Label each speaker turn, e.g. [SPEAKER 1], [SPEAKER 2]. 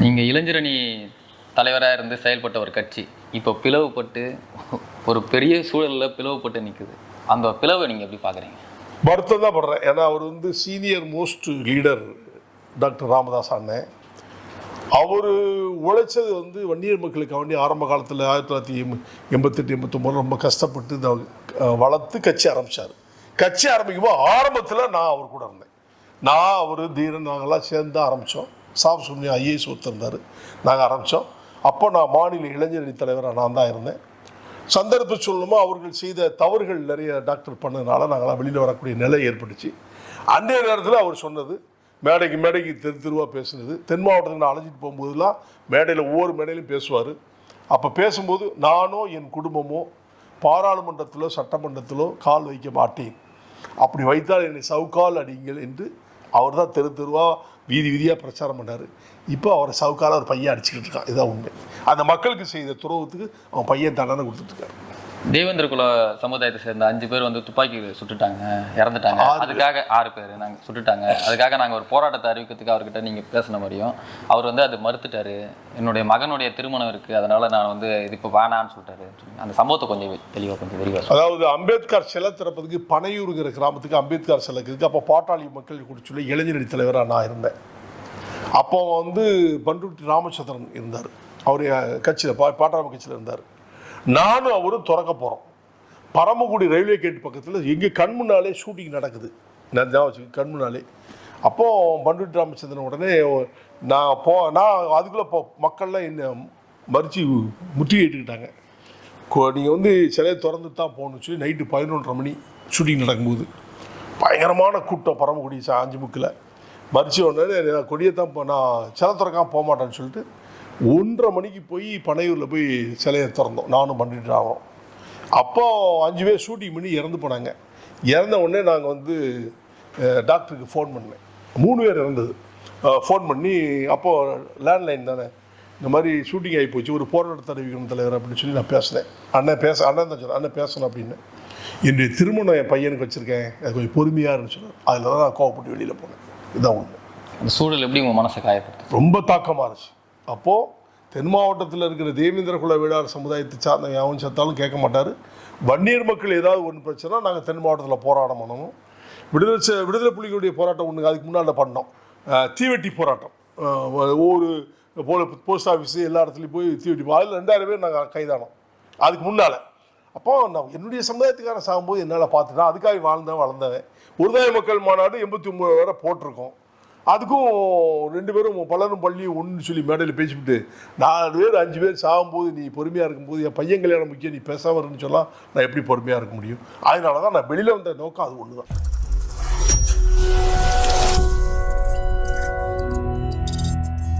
[SPEAKER 1] நீங்கள் இளைஞரணி தலைவராக இருந்து செயல்பட்ட ஒரு கட்சி இப்போ பிளவுபட்டு ஒரு பெரிய சூழலில் பிளவுபட்டு நிற்குது. அந்த பிளவை நீங்கள் எப்படி பார்க்குறீங்க?
[SPEAKER 2] வருத்தம் தான் படுறேன். ஏன்னா அவர் senior most leader doctor Ramadoss அண்ணன். அவர் உழைச்சது வன்னியர் மக்களுக்கு வேண்டி ஆரம்ப காலத்தில் 1988, 89 ரொம்ப கஷ்டப்பட்டு இதை வளர்த்து கட்சி ஆரம்பித்தார். கட்சி ஆரம்பிக்கும்போது ஆரம்பத்தில் நான் அவர் கூட இருந்தேன். நான் அவர் தீரன் நாங்கள்லாம் சேர்ந்து ஆரம்பித்தோம். சாப் சுப்ரமணியம் ஐஏஎஸ் ஒருத்தர் நாங்கள் ஆரம்பித்தோம். அப்போ நான் மாநில இளைஞரணி தலைவராக நான் தான் இருந்தேன். சந்தர்ப்ப சொல்லணுமோ அவர்கள் செய்த தவறுகள் நிறைய டாக்டர் பண்ணதுனால நாங்களாம் வெளியில் வரக்கூடிய நிலை ஏற்பட்டுச்சு. அன்றைய நேரத்தில் அவர் சொன்னது மேடைக்கு தெருவாக பேசுனது. தென் மாவட்டத்துக்கு நான் அழைச்சிட்டு போகும்போதெல்லாம் மேடையில் ஒவ்வொரு மேடையிலும் பேசுவார். அப்போ பேசும்போது நானோ என் குடும்பமோ பாராளுமன்றத்திலோ சட்டமன்றத்திலோ கால் வைக்க மாட்டேன், அப்படி வைத்தால் என்னை சவுக்கால் அடிங்கள் என்று அவர் தான் தெருவாக வீதியாக பிரச்சாரம் பண்ணார். இப்போ அவரை சவுக்கால ஒரு பையன் அடிச்சுக்கிட்டு இருக்கான். இதுதான் உண்மை. அந்த மக்களுக்கு செய்த துரோகத்துக்கு அவன் பையன் தண்டனை கொடுத்துட்ருக்காரு.
[SPEAKER 1] தேவேந்திர குல சமுதாயத்தை சேர்ந்த 5 பேர் துப்பாக்கி சுட்டுட்டாங்க, இறந்துட்டாங்க. அதுக்காக 6 பேர் நாங்கள் சுட்டுட்டாங்க. அதுக்காக நாங்கள் ஒரு போராட்டத்தை அறிவிக்கிறதுக்கு அவர்கிட்ட நீங்கள் பேசின மாதிரியும் அவர் அது மறுத்துட்டாரு. என்னுடைய மகனுடைய திருமணம் இருக்குது, அதனால் நான் இது இப்போ வேணான்னு சொல்லிட்டாரு. அந்த சம்பவத்தை கொஞ்சம் விரிவாக.
[SPEAKER 2] அதாவது அம்பேத்கர் சிலை திறப்பதுக்கு பனையூருங்கிற கிராமத்துக்கு அம்பேத்கர் சிலை இருக்குது. அப்போ பாட்டாளி மக்கள் கூட சொல்லி இளைஞரணி தலைவராக நான் இருந்தேன். அப்போ பண்ருட்டி ராமச்சந்திரன் இருந்தார். அவர் கட்சியில் பாட்டாளி கட்சியில் இருந்தார். நானும் அவரும் திறக்க போகிறோம். பரமக்குடி ரயில்வே கேட் பக்கத்தில் எங்கள் கண் முன்னாலே ஷூட்டிங் நடக்குது. நான் கண் முன்னாலே. அப்போது பண்ருட்டி ராமச்சந்திரன் உடனே நான் அதுக்குள்ளே மக்கள்லாம் என்ன மறித்து முற்றுகையிட்டுக்கிட்டாங்க. நீங்கள் சிலையை திறந்து தான் போகணும்னு சொல்லி நைட்டு 11:30 மணி ஷூட்டிங் நடக்கும்போது பயங்கரமான கூட்டம் பரமக்குடி 5 முக்கில் மறித்து உடனே நான் கொடியை தான் நான் சிலை திறக்காமல் போக மாட்டேன்னு சொல்லிட்டு 1:30 மணிக்கு போய் பனையூரில் போய் சிலையை திறந்தோம். நானும் பண்ணிட்டு ஆகிறோம். அப்போது 5 பேர் ஷூட்டிங் பண்ணி இறந்து போனாங்க. இறந்த உடனே நாங்கள் டாக்டருக்கு ஃபோன் பண்ணேன். 3 பேர் இறந்தது. ஃபோன் பண்ணி அப்போது லேண்ட்லைன் தானே, இந்த மாதிரி ஷூட்டிங் ஆகி போச்சு, ஒரு போராட்டத்தை அறிவிக்கணும் தலைவர் அப்படின்னு சொல்லி நான் பேசினேன். அண்ணன் தான் சொன்னேன், அண்ணன் பேசணும் அப்படின்னு. என்னுடைய திருமணம் என் பையனுக்கு வச்சுருக்கேன், அது கொஞ்சம் பொறுமையாக இருந்துச்சு. அதில் தான் நான் கோவப்பட்டு வெளியில் போனேன். இதுதான் ஒன்று.
[SPEAKER 1] அந்த சூழல் எப்படி உங்கள் மனசை காயப்படுத்து?
[SPEAKER 2] ரொம்ப தாக்கமாக இருந்துச்சு. அப்போது தென் மாவட்டத்தில் இருக்கிற தேவேந்திர குல வேளாளர் சமுதாயத்தை சார்ந்த யாவும் சத்தாலும் கேட்க மாட்டார். வன்னியர் மக்கள் ஏதாவது ஒன்று பிரச்சனை நாங்கள் தென் மாவட்டத்தில் போராட்டம் பண்ணணும். விடுதலை புலிகளுடைய போராட்டம் ஒன்று அதுக்கு முன்னால் பண்ணோம். தீவெட்டி போராட்டம் ஒவ்வொரு போஸ்ட் ஆஃபீஸு எல்லா இடத்துலையும் போய் தீவெட்டி, அதில் 2000 பேர் நாங்கள் கைதானோம் அதுக்கு முன்னால். அப்போது நான் என்னுடைய சமுதாயத்துக்கான சாகும்போது என்னால் பார்த்துட்டேன். அதுக்காக வளர்ந்தவன். ஒருதாய மக்கள் மாநாடு 89 வரை போட்டிருக்கோம். அதுக்கும் 2 பேரும் பலரும் பள்ளி ஒன்று சொல்லி மேடையில் பேசிவிட்டு 4 பேர் 5 பேர் சாகும்போது நீ பொறுமையாக இருக்கும்போது என் பையன் கல்யாணம் முக்கியம், நீ பேசாமல் இருக்குன்னு சொன்னால் நான் எப்படி பொறுமையாக இருக்க முடியும்? அதனால தான் நான் வெளியில் வந்த நோக்கம் அது ஒன்று தான்.